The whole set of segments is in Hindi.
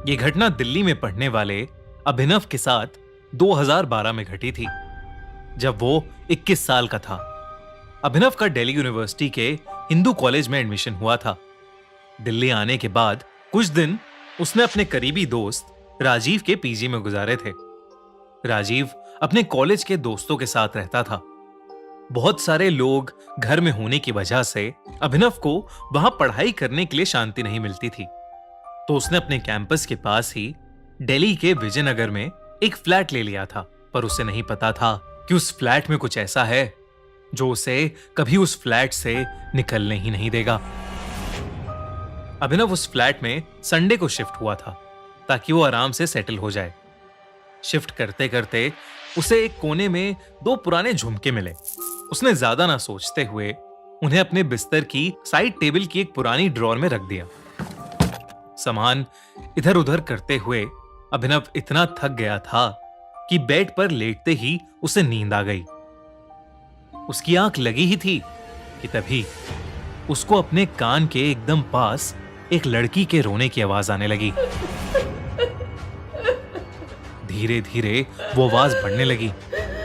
ये घटना दिल्ली में पढ़ने वाले अभिनव के साथ 2012 में घटी थी, जब वो 21 साल का था। अभिनव का दिल्ली यूनिवर्सिटी के हिंदू कॉलेज में एडमिशन हुआ था। दिल्ली आने के बाद कुछ दिन उसने अपने करीबी दोस्त राजीव के पीजी में गुजारे थे। राजीव अपने कॉलेज के दोस्तों के साथ रहता था। बहुत सारे लोग घर में होने की वजह से अभिनव को वहां पढ़ाई करने के लिए शांति नहीं मिलती थी, तो उसने अपने कैंपस के पास ही दिल्ली के विजयनगर में एक फ्लैट ले लिया था। पर उसे नहीं पता था कि उस फ्लैट में कुछ ऐसा है जो उसे कभी उस फ्लैट से निकलने ही नहीं देगा। अभिनव उस फ्लैट में संडे को शिफ्ट हुआ था ताकि वो आराम से सेटल हो जाए। शिफ्ट करते करते उसे एक कोने में 2 पुराने झुमके मिले। उसने ज्यादा ना सोचते हुए उन्हें अपने बिस्तर की साइड टेबल की एक पुरानी ड्रॉर में रख दिया। सामान इधर उधर करते हुए अभिनव इतना थक गया था कि बेड पर लेटते ही उसे नींद आ गई। उसकी आंख लगी ही थी कि तभी उसको अपने कान के एकदम पास एक लड़की के रोने की आवाज आने लगी। धीरे धीरे वो आवाज बढ़ने लगी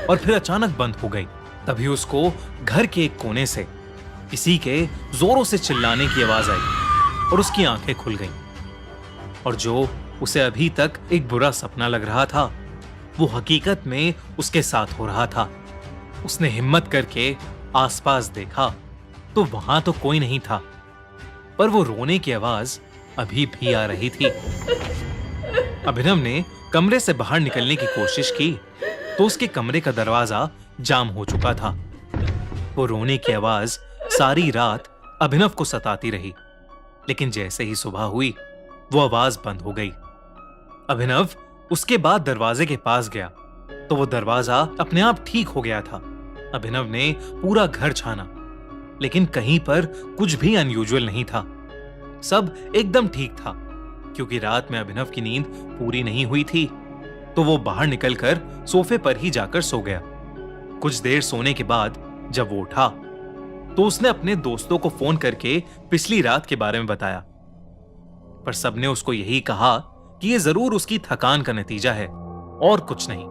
और फिर अचानक बंद हो गई। तभी उसको घर के एक कोने से किसी के जोरों से चिल्लाने की आवाज आई और उसकी आंखें खुल गईं। और जो उसे अभी तक एक बुरा सपना लग रहा था, वो हकीकत में उसके साथ हो रहा था। उसने हिम्मत करके आसपास देखा तो वहां तो कोई नहीं था, पर वो रोने की आवाज अभी भी आ रही थी। अभिनव ने कमरे से बाहर निकलने की कोशिश की तो उसके कमरे का दरवाजा जाम हो चुका था। वो रोने की आवाज सारी रात अभिनव को सताती रही, लेकिन जैसे ही सुबह हुई वो आवाज बंद हो गई। अभिनव उसके बाद दरवाजे के पास गया तो वो दरवाजा अपने आप ठीक हो गया था। अभिनव ने पूरा घर छाना, लेकिन कहीं पर कुछ भी अनयूजुअल नहीं था। सब एकदम ठीक था, क्योंकि रात में अभिनव की नींद पूरी नहीं हुई थी, तो वो बाहर निकलकर सोफे पर ही जाकर सो गया। कुछ देर सोने के बाद जब वो उठा तो उसने अपने दोस्तों को फोन करके पिछली रात के बारे में बताया, पर सबने उसको यही कहा कि ये जरूर उसकी थकान का नतीजा है और कुछ नहीं।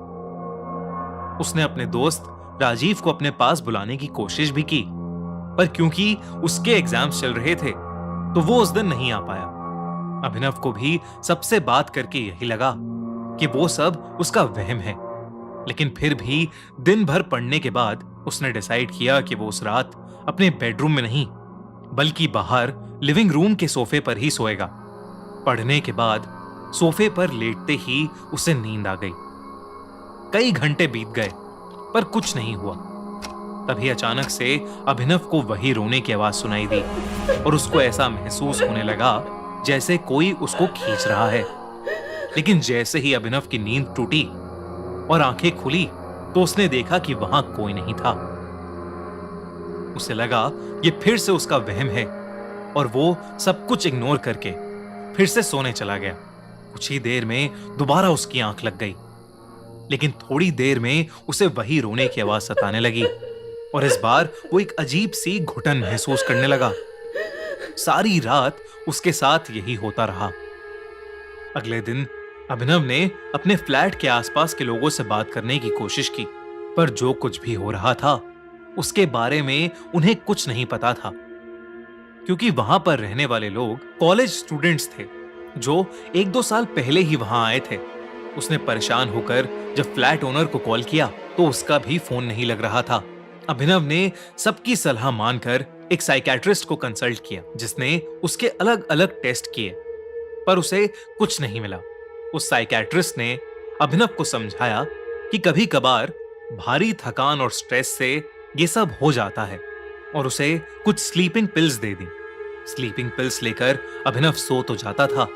उसने अपने दोस्त राजीव को अपने पास बुलाने की कोशिश भी की, पर क्योंकि उसके एग्जाम्स चल रहे थे तो वो उस दिन नहीं आ पाया। अभिनव को भी सबसे बात करके यही लगा कि वो सब उसका वहम है, लेकिन फिर भी दिन भर पढ़ने के बाद उसने डिसाइड किया कि वो उस रात अपने बेडरूम में नहीं बल्कि बाहर लिविंग रूम के सोफे पर ही सोएगा। पढ़ने के बाद सोफे पर लेटते ही उसे नींद आ गई। कई घंटे बीत गए पर कुछ नहीं हुआ। तभी अचानक से अभिनव को वही रोने की आवाज सुनाई दी और उसको ऐसा महसूस होने लगा जैसे कोई उसको खींच रहा है। लेकिन जैसे ही अभिनव की नींद टूटी और आंखें खुली तो उसने देखा कि वहां कोई नहीं था। उसे लगा ये फिर से उसका वहम है और वो सब कुछ इग्नोर करके फिर से सोने चला गया। कुछ ही देर में दोबारा उसकी आंख लग गई, लेकिन थोड़ी देर में उसे वही रोने की आवाज सताने लगी और इस बार वो एक अजीब सी घुटन महसूस करने लगा। सारी रात उसके साथ यही होता रहा। अगले दिन अभिनव ने अपने फ्लैट के आसपास के लोगों से बात करने की कोशिश की, पर जो कुछ भी हो रहा था उसके बारे में उन्हें कुछ नहीं पता था, क्योंकि वहां पर रहने वाले लोग कॉलेज स्टूडेंट्स थे जो 1-2 साल पहले ही वहां आए थे। उसने परेशान होकर जब फ्लैट ओनर को कॉल किया तो उसका भी फोन नहीं लग रहा था। अभिनव ने सबकी सलाह मानकर एक साइकियाट्रिस्ट को कंसल्ट किया, जिसने उसके अलग अलग टेस्ट किए, पर उसे कुछ नहीं मिला। उस साइकियाट्रिस्ट ने अभिनव को समझाया कि कभी कभार भारी थकान और स्ट्रेस से ये सब हो जाता है और उसे कुछ स्लीपिंग पिल्स दे दी। स्लीपिंग पिल्स लेकर अभिनव सो तो जाता था।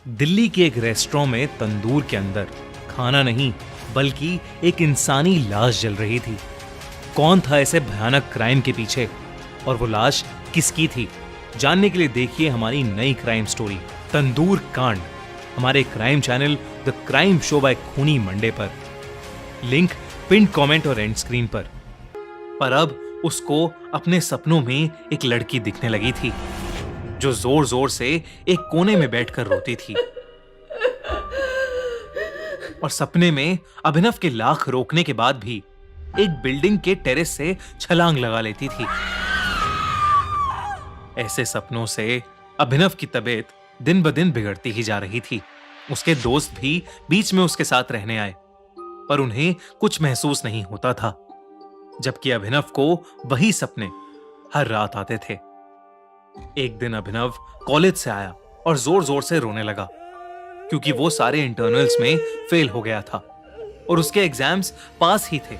दिल्ली के एक रेस्टोरेंट में तंदूर के अंदर खाना नहीं बल्कि एक इंसानी लाश जल रही थी। कौन था ऐसे भयानक क्राइम के पीछे और वो लाश किसकी थी? जानने के लिए देखिए हमारी नई क्राइम स्टोरी तंदूर कांड हमारे crime channel the crime show by खूनी मंडे पर। लिंक पिन कमेंट और एंड स्क्रीन पर। अब उसको अपने सपनों में एक लड़की दिखने लगी थी जो जोर जोर से एक कोने में बैठकर रोती थी। और सपने में अभिनव के लाख रोकने के बाद भी एक बिल्डिंग के टेरेस से छलांग लगा लेती थी। ऐसे सपनों से अभिनव की तबीयत दिन ब दिन बिगड़ती ही जा रही थी। उसके दोस्त भी बीच में उसके साथ रहने आए, पर उन्हें कुछ महसूस नहीं होता था, जबकि अभिनव को वही सपने हर रात आते थे। एक दिन अभिनव कॉलेज से आया और जोर जोर से रोने लगा, क्योंकि वो सारे इंटरनल्स में फेल हो गया था और उसके एग्जाम्स पास ही थे।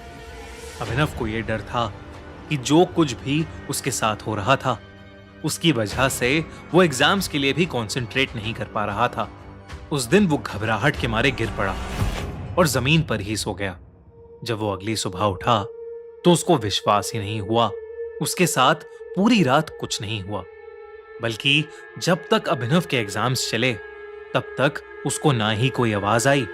अभिनव को यह डर था कि जो कुछ भी उसके साथ हो रहा था, उसकी वजह से वो एग्जाम्स के लिए भी कंसंट्रेट नहीं कर पा रहा था। उस दिन वो घबराहट के मारे गिर पड़ा और जमीन पर ही सो गया। जब वो अगली सुबह उठा तो उसको विश्वास ही नहीं हुआ। उसके साथ पूरी रात कुछ नहीं हुआ, बल्कि जब तक अभिनव के एग्जाम्स चले तब तक उसको ना ही कोई आवाज आई,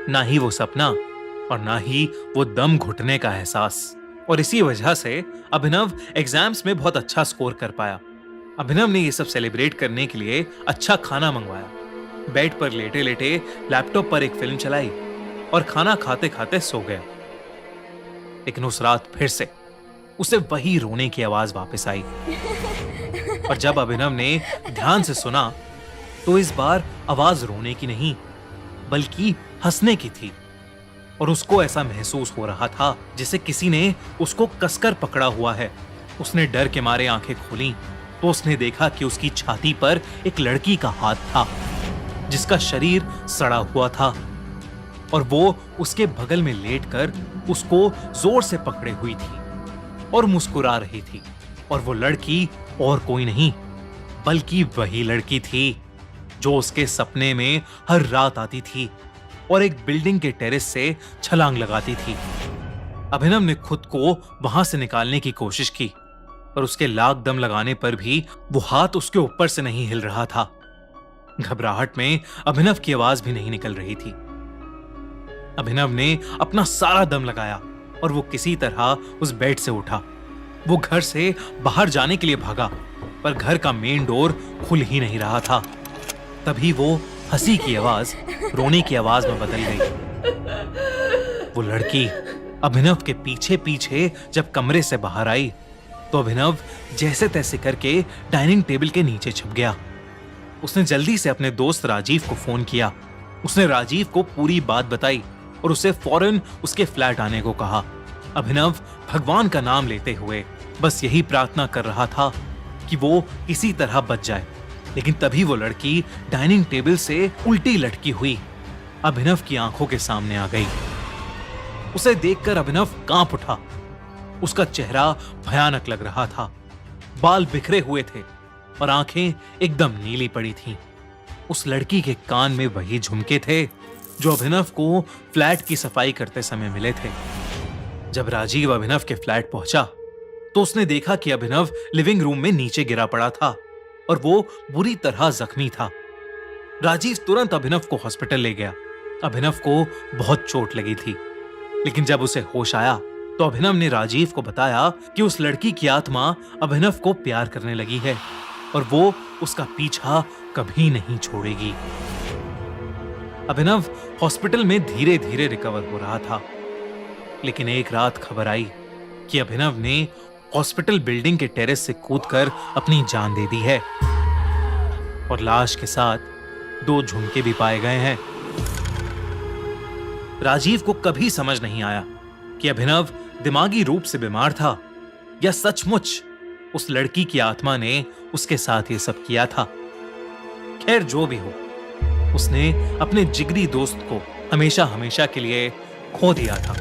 ना ही वो सपना और ना ही वो दम घुटने का एहसास। और इसी वजह से अभिनव एग्जाम्स में बहुत अच्छा स्कोर कर पाया। अभिनव ने ये सब सेलिब्रेट करने के लिए अच्छा खाना मंगवाया, बेड पर लेटे लेटे लैपटॉप पर एक फिल्म चलाई और खाना खाते खाते सो गया। लेकिन उस रात फिर से उसे वही रोने की आवाज वापस आई। और जब अभिनव ने ध्यान से सुना तो इस बार आवाज रोने की नहीं बल्कि हंसने की थी। और उसको ऐसा महसूस हो रहा था जैसे किसी ने उसको कसकर पकड़ा हुआ है। उसने डर के मारे आंखें खोली तो उसने देखा कि उसकी छाती पर एक लड़की का हाथ था, जिसका शरीर सड़ा हुआ था और वो उसके बगल में लेटकर उसको जोर से पकड़े हुई थी और मुस्कुरा रही थी। और वो लड़की और कोई नहीं बल्कि वही लड़की थी जो उसके सपने में हर रात आती थी और एक बिल्डिंग के टेरेस से छलांग लगाती थी। अभिनव ने खुद को वहां से निकालने की कोशिश की, पर उसके लाख दम लगाने पर भी वो हाथ उसके ऊपर से नहीं हिल रहा था। घबराहट में अभिनव की आवाज भी नहीं निकल रही थी। अभिनव ने अपना सारा दम लगाया और वो किसी तरह उस बेड से उठा। वो घर से बाहर जाने के लिए भागा, पर घर का मेन डोर खुल ही नहीं रहा था। तभी वो हंसी की आवाज रोने की आवाज में बदल गई। वो लड़की अभिनव के पीछे पीछे जब कमरे से बाहर आई तो अभिनव जैसे तैसे करके डाइनिंग टेबल के नीचे छुप गया। उसने जल्दी से अपने दोस्त राजीव को फोन किया। उसने राजीव को पूरी बात बताई और उसे फौरन उसके फ्लैट आने को कहा। अभिनव भगवान का नाम लेते हुए बस यही प्रार्थना कर रहा था कि वो किसी तरह बच जाए। लेकिन तभी वो लड़की डाइनिंग टेबल से उल्टी लटकी हुई अभिनव की आंखों के सामने आ गई। उसे देखकर अभिनव कांप उठा। उसका चेहरा भयानक लग रहा था। बाल बिखरे हुए थे और आंखें एकदम नीली पड़ी थीं। उस लड़की के कान में वही झुमके थे जो अभिनव को फ्लैट की सफाई करते समय मिले थे। जब राजीव अभिनव के फ्लैट पहुंचा तो उसने देखा कि अभिनव लिविंग रूम में नीचे गिरा पड़ा था और वो बुरी तरह जख्मी था। राजीव तुरंत अभिनव को हॉस्पिटल ले गया। अभिनव को बहुत चोट लगी थी, लेकिन जब उसे होश आया तो अभिनव ने राजीव को बताया कि उस लड़की की आत्मा अभिनव को प्यार करने लगी है और वो उसका पीछा कभी नहीं छोड़ेगी। अभिनव हॉस्पिटल में धीरे धीरे रिकवर हो रहा था, लेकिन एक रात खबर आई कि अभिनव ने हॉस्पिटल बिल्डिंग के टेरेस से कूदकर अपनी जान दे दी है और लाश के साथ 2 झुमके भी पाए गए हैं। राजीव को कभी समझ नहीं आया कि अभिनव दिमागी रूप से बीमार था या सचमुच उस लड़की की आत्मा ने उसके साथ ये सब किया था। खैर जो भी हो, उसने अपने जिगरी दोस्त को हमेशा हमेशा के लिए खो दिया था।